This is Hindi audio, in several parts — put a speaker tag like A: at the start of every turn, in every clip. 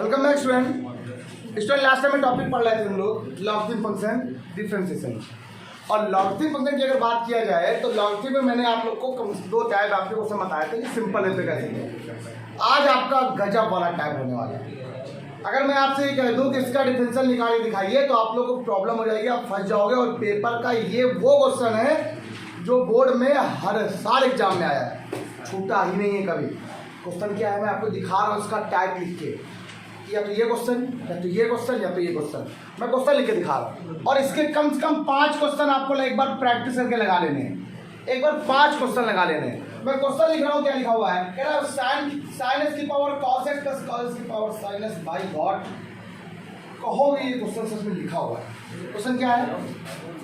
A: Welcome back student. Last time में टॉपिक पढ़ रहे थे हम लोग लॉगरिथम फंक्शन डिफरेंशिएशन। और लॉगरिथम फंक्शन की अगर बात किया जाए तो लॉगरिथम में मैंने आप लोग को दो टाइप आपके क्वेश्चन बताए थे कि सिंपल है कैसे। आज आपका गजब वाला टाइप होने वाला है। अगर मैं आपसे ये कह दूं कि इसका डिफरेंशियल निकाल के दिखाइए तो आप लोगों को प्रॉब्लम हो जाएगी, आप फंस जाओगे। और पेपर का ये वो क्वेश्चन है जो बोर्ड में हर साल एग्जाम में आया है, छूटा ही नहीं है कभी। क्वेश्चन क्या है मैं आपको दिखा रहा हूँ, उसका टाइप लिख के, या तो ये क्वेश्चन या तो ये क्वेश्चन या तो ये क्वेश्चन। मैं क्वेश्चन लिख के दिखा रहा हूँ और इसके कम से कम 5 क्वेश्चन आपको एक बार प्रैक्टिस करके लगा लेने हैं। एक बार 5 क्वेश्चन लगा लेने हैं। मैं क्वेश्चन लिख रहा हूँ, क्या लिखा हुआ है, कह रहा है साइन एक्स की power cos X plus cos x की power sine X by god. कहोगे ये क्वेश्चन सच में लिखा हुआ है। क्वेश्चन क्या है?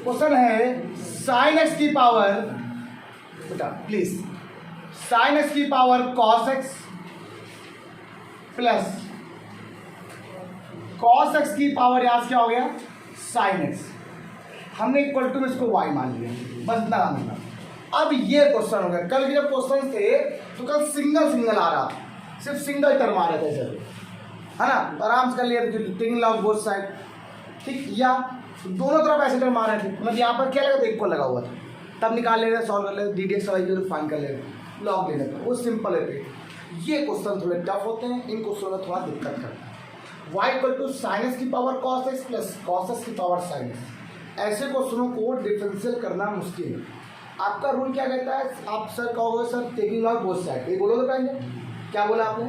A: क्वेश्चन है साइन एक्स की पावर, बेटा प्लीज, साइन एक्स की power cos X plus cos x की पावर यहां से क्या हो गया साइन एक्स। हमने इक्वल टू में इसको वाई मान लिया, बस इतना काम करना। अब ये क्वेश्चन हो गया। कल के जब क्वेश्चन थे तो कल सिंगल आ रहा, सिर्फ सिंगल टर्म आ रहे थे सर, है ना। आराम से कर लिया टेकिंग लॉग बोथ साइड, ठीक, या दोनों तरफ ऐसे टर्म आ रहे थे। मतलब यहाँ पर क्या लगा था, इक्वल लगा हुआ था, तब निकाल ले रहे, सॉल्व कर ले, d d x y find कर ले रहे, लॉग ले रहे, वो सिंपल है। ये क्वेश्चन थोड़े टफ होते हैं, इन क्वेश्चन में थोड़ा दिक्कत करता है। y equal to sine x की power cos X plus cos x की पावर साइन एक्स। ऐसे क्वेश्चनों को डिफरेंशियल करना मुश्किल है। आपका रूल क्या कहता है? आप सर कहोगे sir taking log both side, ये बोलोगे पहले, क्या बोला आपने?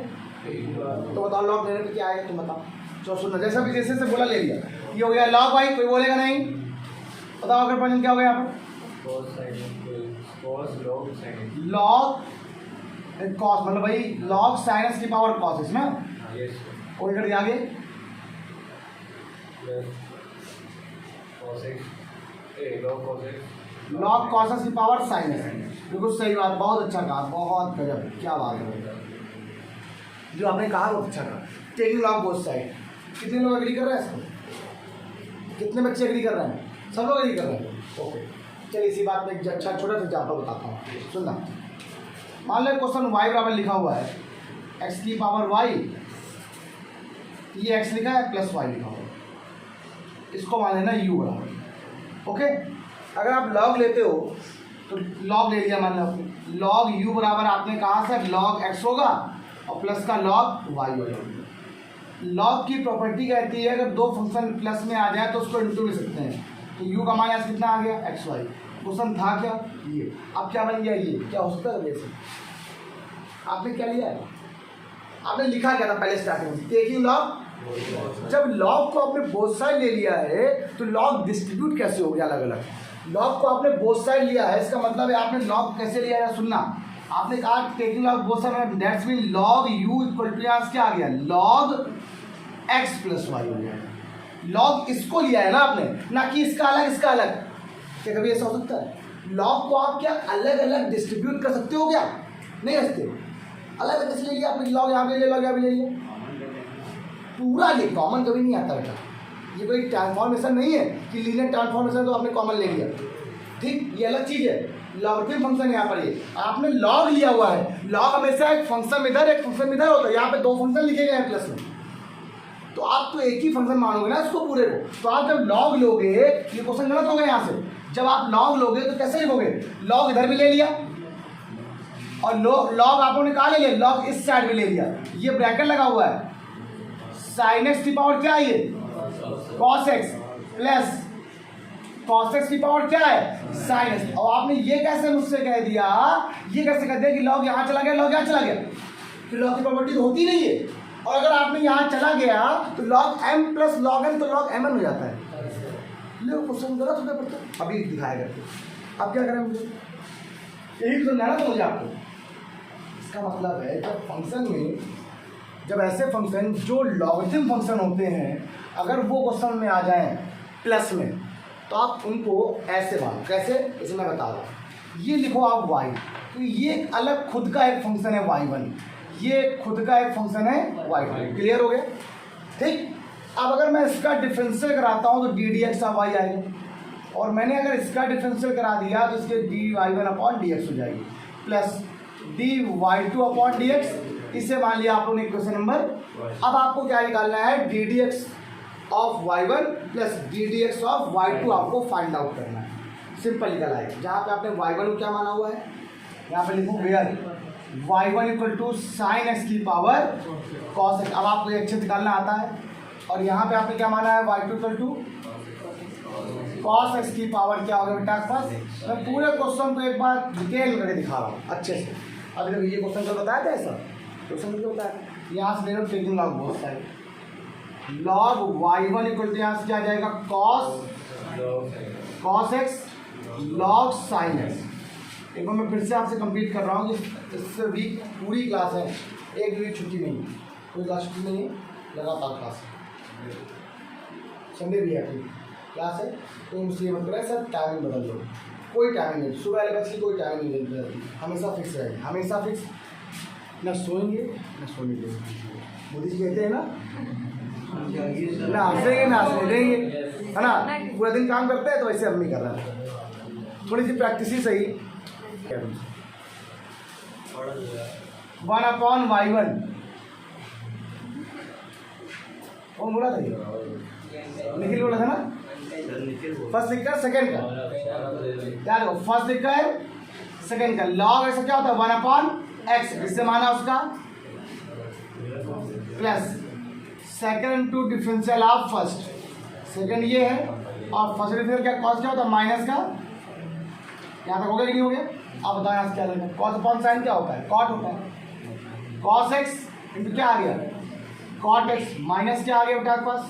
A: तो बताओ लॉग लेने पे क्या आएगा, तुम बताओ। जो सुनना जैसा भी जैसे से बोला ले लिया, ये हो गया लॉग वाई, कोई बोलेगा नहीं। बताओ अगर पॉइंट क्या हो गया यहाँ पर, लॉग कॉस, मतलब भाई लॉग साइन एक्स की पावर कॉस एक्स ना, कोई कर दिया आगे लॉग कॉस एक्स की पावर साइन एक्स। बिल्कुल सही बात, बहुत अच्छा कहा, बहुत गजब, क्या बात है जो आपने कहा, बहुत अच्छा कहा। Taking log both side. कितने लोग एग्री कर रहे हैं इसको? कितने बच्चे एग्री कर रहे हैं? सब लोग एग्री कर रहे हैं, ओके। चलिए इसी बात में एक अच्छा छोटा सा एग्जाम्पल बताता हूँ, सुनना। मान लो क्वेश्चन y बराबर लिखा हुआ है x की पावर y, ये x लिखा है प्लस y लिखा हुआ है, इसको मान लेना u बराबर, ओके। अगर आप लॉग लेते हो तो लॉग ले लिया, मान लो लॉग u बराबर आपने कहा सर लॉग x होगा और प्लस का लॉग y होगा। लॉग की प्रॉपर्टी कहती है अगर दो फंक्शन प्लस में आ जाए तो उसको इंटू कर सकते हैं। तो u का मान यहाँ कितना आ गया एक्स वाई। क्वेश्चन था क्या ये, अब क्या बन गया ये, क्या हो सकता है वैसे? आपने क्या लिया है, आपने लिखा क्या था पहले स्टार्टिंग में, टेकिंग लॉग। जब लॉग को आपने बोथ साइड ले लिया है तो लॉग डिस्ट्रीब्यूट कैसे हो गया अलग अलग। लॉग को आपने बोथ साइड लिया है, इसका मतलब है आपने लॉग कैसे लिया है, सुनना। आपने कहा taking log both side, that's mean log u equal to क्या आ गया लॉग एक्स प्लस वाई हो गया। लॉग इसको लिया है ना आपने, ना कि इसका अलग इसका अलग। क्या कभी ऐसा हो सकता है? लॉग को आप क्या अलग अलग डिस्ट्रीब्यूट कर सकते हो क्या? नहीं कर सकते। अलग अलग कैसे ले लिया आपने, लॉग यहाँ भी ले, लॉग यहाँ भी ले लिया, पूरा ले, कॉमन कभी नहीं आता बेटा। ये कोई ट्रांसफॉर्मेशन नहीं है कि लीनियर ट्रांसफॉर्मेशन तो आपने कॉमन ले लिया, ठीक, ये अलग चीज़ है। लॉगरिथम फंक्शन यहाँ पर ये आपने लॉग लिया हुआ है। लॉग हमेशा एक फंक्शन इधर एक फंक्शन इधर होता है, यहाँ पे 2 फंक्शन लिखे गए हैं प्लस में, तो आप तो एक ही फंक्शन मानोगे ना इसको पूरे को। तो आप जब लॉग लोगे, ये क्वेश्चन गलत हो गया यहाँ से। जब आप लॉग लोगे तो कैसे लिखोगे, लॉग इधर भी ले लिया और लॉग आपने कहा ले लिया, लॉग इस साइड भी ले लिया, ये ब्रैकेट लगा हुआ है, साइन एक्स की पावर क्या है ये cos X plus cos x की पावर क्या है साइन एक्स। और आपने ये कैसे मुझसे कह दिया, ये कैसे कह दिया कि लॉग यहाँ चला गया लॉग यहाँ चला गया, तो लॉग की प्रॉपर्टी तो होती नहीं है। और अगर आपने यहाँ चला गया तो log m plus log n तो लॉग mn हो जाता है। लो क्वेश्चन गलत होता है, अभी दिखाएगा। अब क्या करें मुझे, यही तो समझाना था मुझे आपको। इसका मतलब है जब फंक्शन में, जब ऐसे फंक्शन जो लॉगरिथम फंक्शन होते हैं अगर वो क्वेश्चन में आ जाएं प्लस में तो आप उनको ऐसे मानो। कैसे, इसे मैं बता रहा हूँ। ये लिखो आप y, तो ये एक अलग खुद का एक फंक्शन है y1, ये खुद का एक फंक्शन है y2। क्लियर हो गया, ठीक। अब अगर मैं इसका डिफरेंशियल कराता हूँ तो डी डी एक्स वाई आएगा, और मैंने अगर इसका डिफरेंशियल करा दिया तो इसके d y one upon d x हो जाएगी, plus d y two upon d x इसे मान लिया आप लोगों ने क्वेश्चन नंबर। अब आपको क्या निकालना है, D d x of y1 plus D d x of y2 आपको फाइंड आउट करना है। सिंपल निकल आएगा। जहाँ पे आपने y1 को क्या माना हुआ है, यहाँ पे लिखो where y1 equal to sine x की पावर कॉस एक्स। अब आपको ये अच्छे निकालना आता है। और यहाँ पे आपने क्या माना है, y2 equal to cos x की पावर क्या होगा बेटा आपके पास। मैं पूरे क्वेश्चन को एक बार डिटेल करके दिखा रहा हूँ अच्छे से। अब देखो ये क्वेश्चन तो बताया था ऐसा, क्वेश्चन तो बताया था। यहाँ से ले लो टेकिंग लॉग बहुत सारे, लॉग y1 इक्वल टू यहाँ से क्या जाएगा, cos x log sine x. एक बार मैं फिर से आपसे कंप्लीट कर रहा हूँ कि इससे वीक पूरी क्लास है, एक वीक छुट्टी नहीं, कोई क्लास छुट्टी नहीं है, लगातार क्लास है। संडे भी है अपनी क्लास है, तो मुझसे मत करें सर टाइमिंग बदल दो, कोई टाइमिंग नहीं, सुबह वाले बच्चे की कोई टाइमिंग नहीं रहती, हमेशा फिक्स रहेगी, हमेशा फिक्स। ना सोएंगे ना सोने देंगे, मोदी जी कहते हैं ना हंसेंगे ना हंसने देंगे, है ना। पूरा दिन काम करते हैं तो ऐसे हम भी कर रहे हैं, थोड़ी सी प्रैक्टिस ही सही। 1/y1 वो बोला था, निखिल बोला था ना, फर्स्ट लिखा है सेकेंड का, क्या देखो फर्स्ट लिखा है सेकेंड का, लॉग ऐसा क्या होता है 1/x, जिससे माना उसका plus second to differential of first, second ये है और फर्स्ट डिफरेंशियल क्या कॉस क्या होता है माइनस का, यहाँ तक हो गया कि नहीं हो गया। आप बताओ यहाँ से क्या लेना, कॉस अपॉन साइन क्या होता है, कॉट होता है, कॉस एक्स इंटू क्या आ गया, कॉट एक्स माइनस क्या आ गया बेटा आपके पास,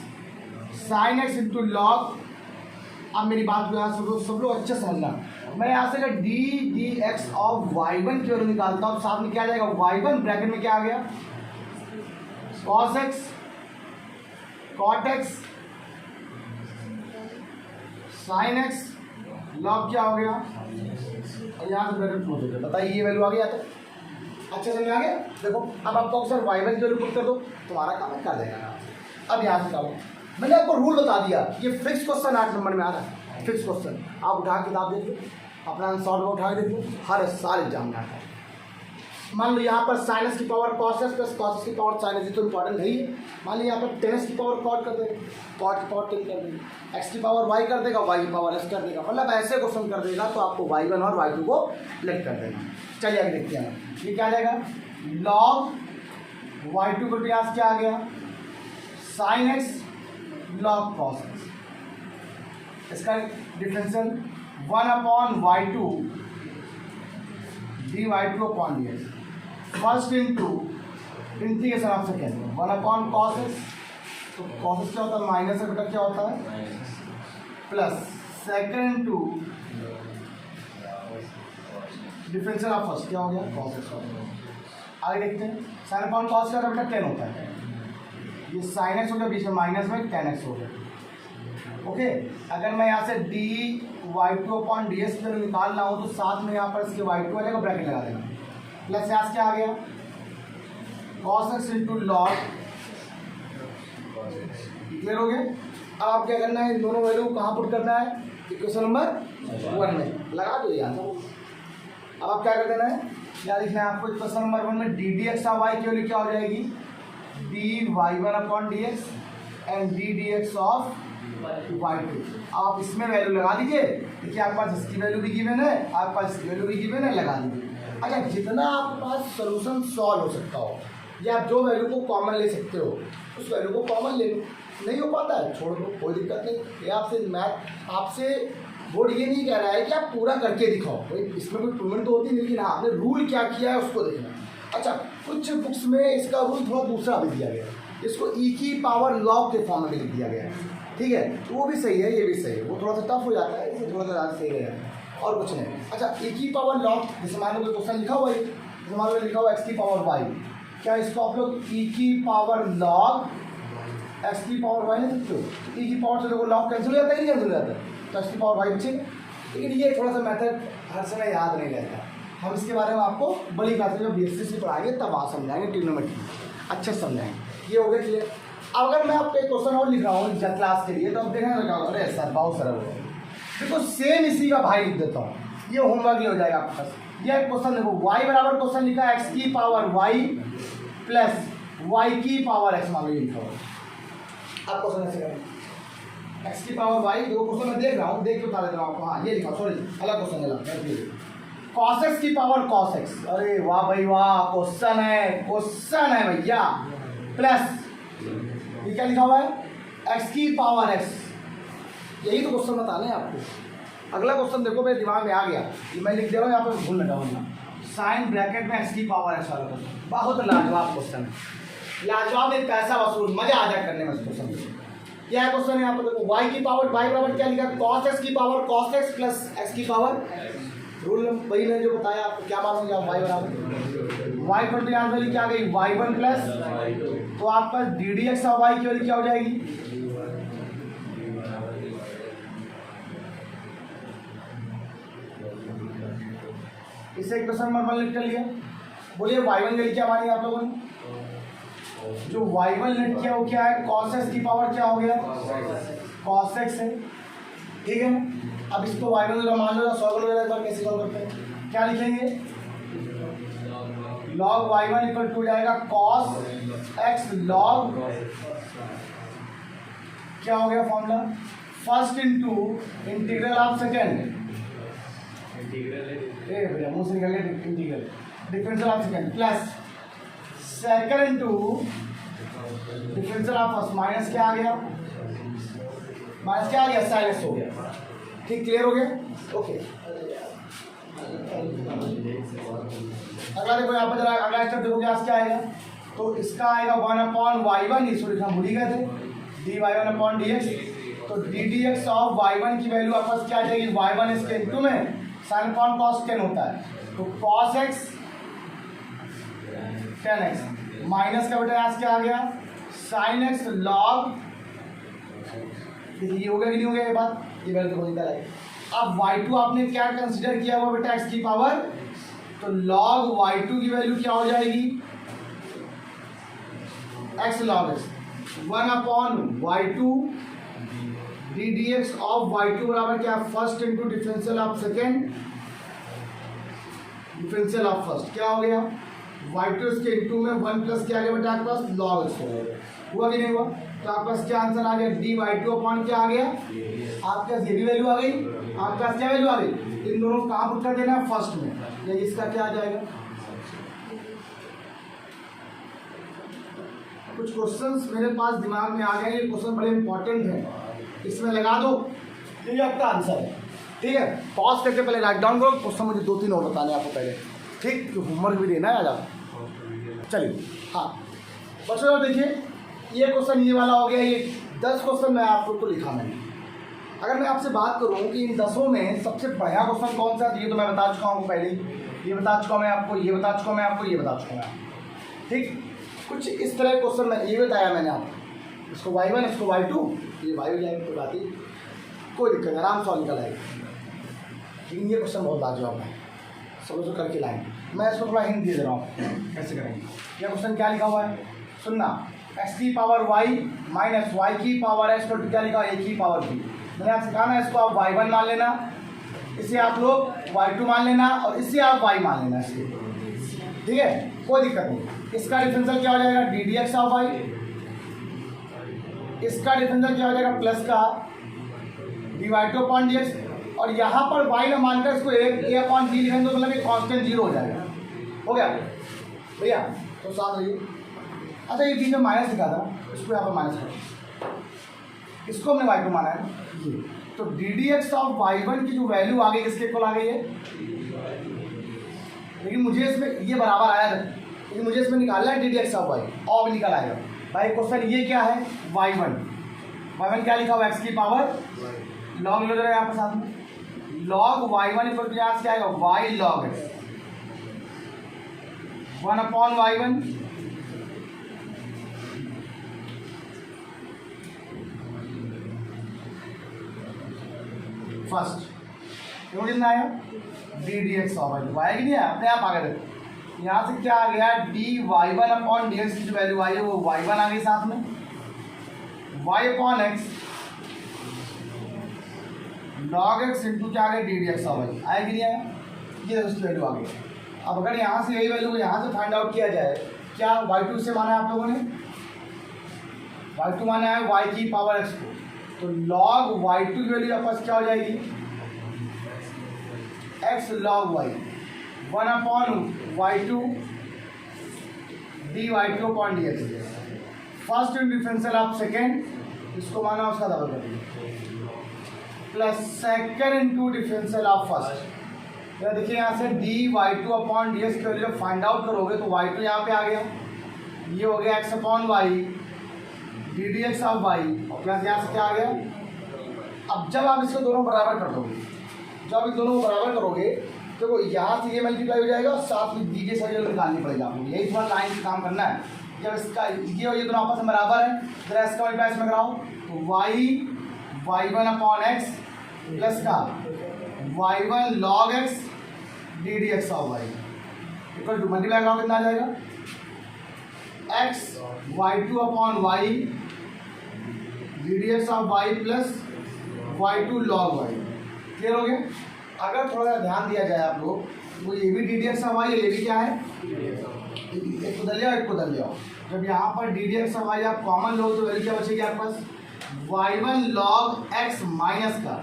A: साइन एक्स इंटू लॉग। अब मेरी बात को यहाँ सब लोग अच्छे समझना, मैं यहाँ से D d x of y1 की वैल्यू निकालता हूँ, साथ में क्या आ जाएगा y1 ब्रैकेट में क्या आ गया, cos x cot x sine x log क्या हो गया, और यहाँ से ब्रैकेट क्लोज हो गया। बताइए ये वैल्यू आ गया तो अच्छे समझ आ गया। देखो अब आपको सर y1 की वैल्यू पुट कर दो, तुम्हारा काम कर देगा। अब यहाँ से करो, मैंने आपको रूल बता दिया, ये फिक्स क्वेश्चन 8 नंबर में आ रहा है, फिक्स क्वेश्चन। आप उठा के किताब देखिए, अपना शॉर्ट में उठा के देखिए, हर साल एग्जाम में आता है। मान लो यहाँ पर साइनस की power cos X plus cos की पावर साइनस, ये तो इंपॉर्टेंट नहीं है। मान लो यहाँ पर टेन की पावर कॉट कर देगा, कॉट की पावर टेन कर देगा, एक्स की पावर वाई कर देगा, वाई की पावर एस कर देगा, मतलब ऐसे क्वेश्चन कर देगा तो आपको y1 और y2 को लेट कर देना। चलिए आगे देखते हैं, ये क्या आ जाएगा, लॉग y2 को यहाँ क्या आ गया, sine x log cos X, इसका differential 1/y2 dy2 upon ds, first into integration of second 1/cos x, तो cos x क्या होता है माइनस बेटा क्या होता है plus second into differential of first क्या हो गया cos x। आगे देखते हैं, साइन अपॉन cos का बेटा 10 होता है, ये साइन एक्स हो गया, बीच में माइनस में 10x हो गया। ओके, अगर मैं यहाँ से dy2 अपॉन ds की वैल्यू निकालना हो तो साथ में यहाँ पर इसके y2 आ जाएगा, ब्रैकेट लगा देना, प्लस यहाँ से क्या आ गया cos x into log, clear हो गया। अब आप क्या करना है, इन दोनों वैल्यू कहाँ पुट करना है, इक्वेशन नंबर 1 में लगा दो यार। अब आप क्या कर देना है, क्या लिखना है आपको, इक्वेशन नंबर 1 में d d x of y की वैल्यू क्या हो जाएगी, dy1 upon dx and d d x of y2। आप इसमें वैल्यू लगा दीजिए, देखिए आपके पास इसकी वैल्यू भी गिवन है, आपके पास इसकी वैल्यू भी गिवन है, लगा दीजिए। अच्छा, जितना आपके पास सोल्यूशन सॉल्व हो सकता हो या आप जो वैल्यू को कॉमन ले सकते हो उस वैल्यू को कॉमन ले लो, नहीं हो पाता है छोड़ दो, कोई दिक्कत नहीं। ये आपसे मैथ आपसे बोर्ड ये नहीं कह रहा है कि आप पूरा करके दिखाओ, कोई इसमें कोई इम्प्रूवमेंट तो होती नहीं, लेकिन हाँ आपने रूल क्या किया है उसको देखना। अच्छा, कुछ बुक्स में इसका रूल थोड़ा दूसरा भी दिया गया है, इसको ई की पावर लॉग के फॉर्म में लिख दिया गया है, ठीक है, तो वो भी सही है, ये भी सही है, वो थोड़ा सा टफ हो जाता है, इसमें थोड़ा सा ज़्यादा सही रहेगा और कुछ नहीं। अच्छा, ई की पावर लॉग, जैसे मान लो कोई क्वेश्चन लिखा हुआ है, जैसे मान लो लिखा हुआ एक्स की पावर वाई, क्या इसको आप लोग ई की पावर लॉग एक्स की पावर वाई नहीं सकते हो, ई की पावर से देखो लॉग कैंसिल हो जाता है, नहीं कैंसिल हो जाता है, तो एक्स की पावर वाई बचेगा। लेकिन ये थोड़ा सा मेथड हर समय याद नहीं रहता, हम इसके बारे में आपको बड़ी बात है जब BSc से पढ़ाएंगे तब आप समझाएंगे, ट्रिग्नोमेट्री अच्छे से समझाएंगे। ये हो गया क्लियर। अगर मैं आपको एक क्वेश्चन और लिख रहा हूँ क्लास के लिए तो आप देखना लगा, अरे सर बहुत सरल है, देखो सेम इसी का भाई लिख देता हूँ, ये होमवर्क ही हो जाएगा आपके पास। ये क्वेश्चन देखो, y बराबर क्वेश्चन लिखा है एक्स की पावर वाई प्लस वाई की पावर एक्स मान लो ये लिखा हुआ। आप क्वेश्चन ऐसे करें एक्स की पावर वाई, दो क्वेश्चन मैं देख रहा हूँ, देख के बता देता हूँ आपको। हाँ ये लिखा, सॉरी अलग क्वेश्चन है। कॉस एक्स की पावर कॉस एक्स, अरे वाह भाई वाह, क्वेश्चन है भैया। प्लस ये क्या लिखा हुआ है, एक्स की पावर एक्स, यही तो क्वेश्चन बताना है आपको। अगला क्वेश्चन देखो मेरे दिमाग में आ गया, ये मैं लिख दे रहा हूँ यहाँ पे, भूल लगा वरना। साइन ब्रैकेट में एक्स की पावर एक्स वाला क्वेश्चन, बहुत लाजवाब क्वेश्चन है, लाजवाब में पैसा वसूल, मजा आ जाए करने में इस क्वेश्चन में। क्या है क्वेश्चन यहाँ पर देखो, वाई की पावर, वाई बराबर क्या लिखा, कॉस एक्स की power cos X plus x की पावर, रूल वही ने जो बताया आपको, क्या मालूम क्या वाई बराबर वाई पर भी यहाँ वैल्यू क्या आ गई वाई वन प्लस, तो आपका डी डी एक्स और वाई की वैल्यू क्या हो जाएगी, इसे क्वेश्चन नंबर 1 लिख कर लिया। बोलिए वाई वन वैल्यू क्या मानी आप लोगों ने, जो वाई वन लिख किया वो क्या है, कॉस एक्स की पावर क्या हो गया कॉस एक्स है, ठीक है। अब इसको वाई वन मान लो, सॉल्व करो एक बार, कैसे सॉल्व करते हैं, क्या लिखेंगे, log y one equal to जाएगा कॉस एक्स लॉग, क्या हो गया formula, first into integral of second, भैया मुंह से निकल गया integral, differential of second plus second into differential of first, minus क्या आ गया, माइनस क्या आ गया साइन एक्स हो गया, ठीक, क्लियर हो गया, ओके। अगला देखो यहाँ पर जरा अगला स्टेप देखो क्या आएगा, तो इसका आएगा 1/y1, इसको लिखना भूल ही गए थे, dy1/dx, तो ddx ऑफ y1 की वैल्यू आपस क्या आ जाएगी, y1 इसके इनटू में sin अपॉन cos 10 होता है, तो cos x 10x माइनस का बेटा यहाँ क्या आ गया sin x log, देखिए ये हो गया कि नहीं हो गया ये बात, ये वैल्यू तो निकल आई। अब y2 आपने क्या कंसीडर किया हुआ बेटा x की पावर, तो log y2 की वैल्यू क्या हो जाएगी x log x 1/y2 ddx of y2 बराबर क्या, first into differential of second differential of first, क्या हो गया y2 इसके इंटू में 1 प्लस क्या आ गया बेटा आपके पास log x हो गया, हुआ कि नहीं हुआ, तो आपके पास क्या आंसर आ गया dy2 अपॉन क्या आ गया, आपके पास ये भी वैल्यू आ गई, आपके पास क्या वैल्यू आ गई, इन दोनों को कहाँ पुट कर देना है फर्स्ट में, या इसका क्या आ जाएगा। कुछ क्वेश्चंस मेरे पास दिमाग में आ गए, ये क्वेश्चन बड़े इंपॉर्टेंट हैं, इसमें लगा दो, ये आपका आंसर है, ठीक है। पॉज करके पहले राइट डाउन करो, क्वेश्चन मुझे 2-3 और बताने आपको पहले, ठीक, तो होमवर्क भी देना है आज आप, चलिए हाँ बच्चों देखिए ये क्वेश्चन ये वाला हो गया, ये 10 क्वेश्चन मैं आपको तो लिखा मैंने। अगर मैं आपसे बात करूं कि इन 10 में सबसे बढ़िया क्वेश्चन कौन सा, ये तो मैं बता चुका हूँ पहले ही, ये बता चुका मैं आपको, ये बता चुका मैं आपको, ये बता चुका मैं, ठीक। कुछ इस तरह क्वेश्चन मैं ये बताया मैंने आपको, इसको y1 इसको y2, ये y हो जाएगी, कोई बात ही कोई दिक्कत नहीं, आराम सॉल्व निकल आएगा, लेकिन ये क्वेश्चन बहुत लाजवाब है, सब उसको करके लाएंगे। मैं इसको थोड़ा हिंट दे दे रहा हूँ कैसे करेंगे। यह क्वेश्चन क्या लिखा हुआ है सुनना, x की पावर y माइनस y की पावर x पर क्या लिखा है, a की पावर b, मैंने आपसे कहा ना इसको आप y1 मान लेना, इसे आप लोग y2 मान लेना, और इसे आप y मान लेना, इसके ठीक है, कोई दिक्कत नहीं। इसका डिफरेंशियल क्या हो जाएगा ddx ऑफ y, इसका डिफरेंशियल क्या हो जाएगा प्लस का dy2 अपॉन dx, और यहाँ पर y ना मानकर इसको a अपॉन b लिखेंगे तो मतलब ये कांस्टेंट 0 हो जाएगा, हो गया भैया, तो साथ रहिए। अच्छा ये बीच में माइनस लिखा था, इसको यहाँ पर माइनस करो, इसको हमने y2 माना है, तो ddx ऑफ y1 की जो वैल्यू आ गई किसके इक्वल आ गई है, लेकिन मुझे इसमें ये बराबर आया था, लेकिन मुझे इसमें निकालना है ddx ऑफ y, और भी निकल आएगा भाई। क्वेश्चन ये क्या है y1 क्या लिखा हुआ x की पावर लॉग लो जरा यहाँ पर साथ में, लॉग y1 इक्वल टू क्या आएगा y log x 1/y1 first, कितना आया ddx ऑफ y, आया कि नहीं आया, अपने आप आ गए। यहाँ से क्या आ गया dy1 अपॉन dx की जो वैल्यू आई है वो y1 आ गई, साथ में y upon x log x into क्या आ गया ddx ऑफ y, आया कि नहीं आया, ये उसकी वैल्यू आ गई। अब अगर यहाँ से यही वैल्यू को यहाँ से फाइंड आउट किया जाए क्या y2 से माना है आप लोगों ने, y2 माना है y की पावर x को, तो log y2 की वैल्यू आपके पास क्या हो जाएगी, x log y 1 upon y2 dy2 upon dx। First differential of second, इसको माना उसका डबल कर दीजिए, plus second into differential of first. या देखिए यहाँ से dy2 अपॉन dx की वैल्यू जब फाइंड आउट करोगे तो y2 यहाँ पे आ गया, ये हो गया x upon y ddx of y, और प्लस यहाँ से क्या आ गया। अब जब आप इसको दोनों बराबर कर दोगे, जब आप दोनों बराबर करोगे तो यहाँ से ये मल्टीप्लाई हो जाएगा और साथ में दी की वैल्यू निकालनी पड़ेगी आपको, यही थोड़ा लाइन से काम करना है। जब इसका ये और ये दोनों आपस में बराबर है, जरा इसका मल्टीप्लाई इसमें कराओ, तो y1 अपॉन x प्लस का y1 log x ddx of y equal to multiply कराओ कितना आ जाएगा, x y2 upon y ddx of y plus y2 log y। Clear हो गया। अगर थोड़ा सा ध्यान दिया जाए आप लोग, तो ये भी ddx ऑफ y, ये भी क्या है, एक को दल जाओ, एक को दल जाओ। जब यहाँ पर ddx ऑफ y आप कॉमन लो तो वैल्यू क्या बचेगी आपके पास, y1 log x माइनस का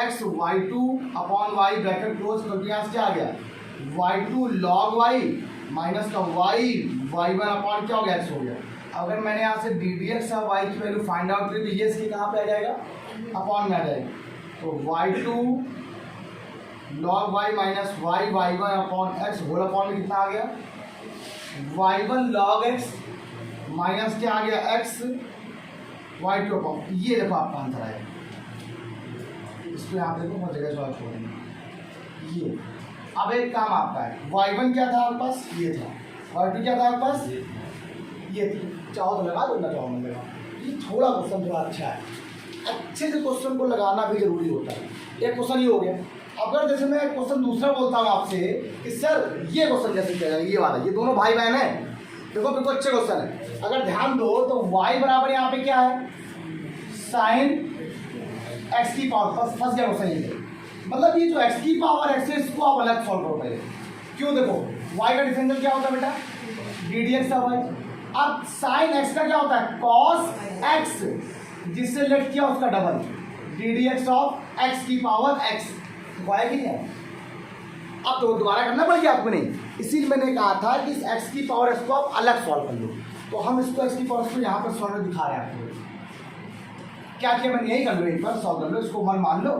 A: x y2 upon y bracket close करके यहाँ से क्या आ गया, y2 log y माइनस का y1 अपॉन क्या हो गया, x हो गया। अगर मैंने यहाँ से ddx ऑफ y की वैल्यू फाइंड आउट करी तो ये इसके कहाँ पे आ जाएगा, अपॉन में आ जाएगा। तो y2 log y minus y1 upon x whole upon में कितना आ गया, y1 log x माइनस क्या आ गया, x y2 अपॉन, ये देखो आपका आंसर आएगा। इसको यहाँ पे देखो बहुत जगह सॉल्व करेंगे। ये अब एक काम आपका है, y1 क्या था आपके पास, ये था, y2 क्या था आपके पास, ये चाहो तो लगा दो, ना चाहो मत लगा। ये थोड़ा क्वेश्चन थोड़ा अच्छा है, अच्छे से क्वेश्चन को लगाना भी जरूरी होता है। एक क्वेश्चन ये हो गया। अगर जैसे मैं क्वेश्चन दूसरा बोलता हूँ आपसे कि सर ये क्वेश्चन कैसे किया जाएगा, ये वाला, ये दोनों भाई बहन है, देखो बिल्कुल अच्छे क्वेश्चन है। अगर ध्यान दो तो y बराबर यहाँ पे क्या है, साइन x की पावर, फर्स्ट क्या क्वेश्चन ये, मतलब ये जो x की पावर x है इसको आप अलग सॉल्व करो पहले। क्यों, देखो y का डिफरेंशियल क्या होता है बेटा, ddx ऑफ y। अब साइन x का क्या होता है, cos x, जिससे लेट किया उसका डबल, ddx ऑफ x की पावर x। आया कि नहीं आया, अब तो दोबारा करना पड़ेगा आपको, नहीं, इसीलिए मैंने कहा था कि इस x की पावर x को आप अलग सॉल्व कर लो। तो हम इसको x की पावर x को यहाँ पर सॉल्व दिखा रहे हैं आपको। क्या किया मैंने, यही कर लो, एक बार सॉल्व कर लो, इसको 1 मान लो।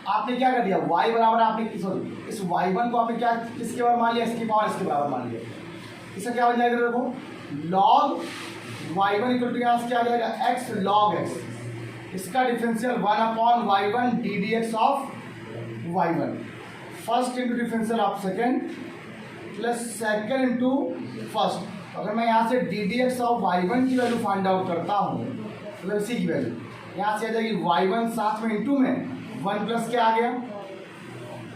A: आपने क्या कर दिया, y बराबर आपने सॉरी इस y1 को आपने क्या किसके बराबर मान लिया, x की पावर x के बराबर मान लिया। इसका क्या हो जाएगा, देखो log y1 इक्वल टू यहाँ से क्या आ जाएगा, x log x, इसका differential 1 upon y1 ddx of y1, first into differential of second plus second into first. अगर मैं यहाँ से ddx ऑफ y1 की वैल्यू फाइंड आउट करता हूँ, मतलब इसी की वैल्यू यहाँ से आ जाएगी y1 साथ में इंटू में 1 प्लस क्या आ गया,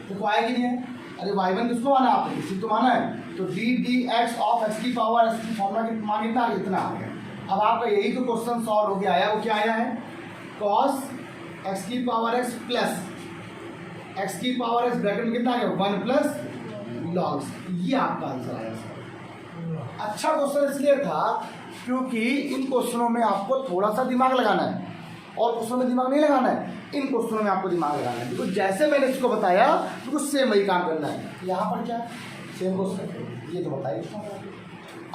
A: देखो आया कि नहीं है। अरे y1 किसको माना आपने, इसी तो माना है, तो ddx ऑफ x की पावर x की फॉर्मूला की मान कितना इतना आ गया। अब आपका यही तो क्वेश्चन सॉल्व हो गया, आया वो क्या आया है, cos x की पावर x प्लस x की पावर x ब्रैकेट में कितना आ गया, 1 प्लस log, ये आपका आंसर आया सर। अच्छा क्वेश्चन इसलिए था क्योंकि इन क्वेश्चनों में आपको थोड़ा सा दिमाग लगाना है, और क्वेश्चन में दिमाग नहीं लगाना है, इन क्वेश्चनों में आपको दिमाग लगाना है। बिल्कुल जैसे मैंने इसको बताया बिल्कुल सेम वही काम करना है। यहाँ पर क्या सेम क्वेश्चन, ये तो बताइए।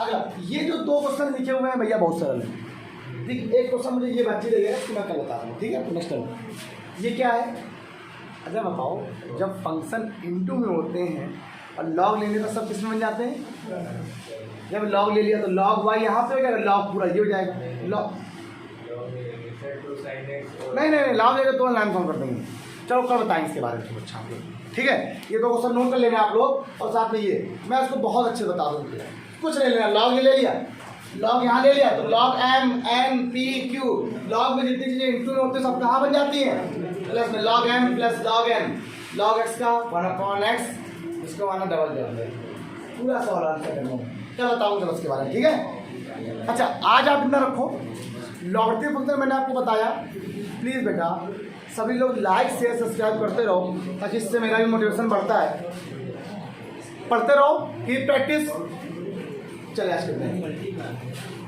A: अगला, ये जो 2 क्वेश्चन लिखे हुए हैं भैया बहुत सरल है। ठीक, एक क्वेश्चन मुझे ये बच्चे देगा, इसको मैं कल बता रहा हूँ, ठीक है। नेक्स्ट टाइम ये क्या है, अच्छा बताओ, जब फंक्शन इनटू में होते हैं और लॉग लेने तो सब किस में बन जाते हैं, जब लॉग ले लिया तो लॉग वाई यहाँ पे हो जाएगा, लॉग पूरा ये हो जाएगा लॉग, नहीं लॉग लेकर तो लाइन फॉर्म कर देंगे। चलो कल बताएं इसके बारे में, अच्छा ठीक है। ये 2 क्वेश्चन नोट कर लेना आप लोग, और साथ में ये मैं उसको बहुत अच्छे बता दूँगा। कुछ नहीं लेना, लॉग ले लिया, लॉग यहाँ ले लिया तो log m n p q, log में जितनी चीज़ें इंटू में होती हैं सब कहाँ बन जाती हैं, प्लस में log m plus log n, log x का 1 अपॉन एक्स, इसको माना डबल कर, पूरा सवाल आंसर करना है। क्या बताऊँगा उसके बारे में, ठीक है। अच्छा आज आप इतना रखो, लॉगरिथम फंक्शन मैंने आपको बताया। प्लीज़ बेटा सभी लोग लाइक शेयर सब्सक्राइब करते रहो, ताकि इससे मेरा भी मोटिवेशन बढ़ता है। पढ़ते रहो, कीप प्रैक्टिस। चलिए आज करते हैं।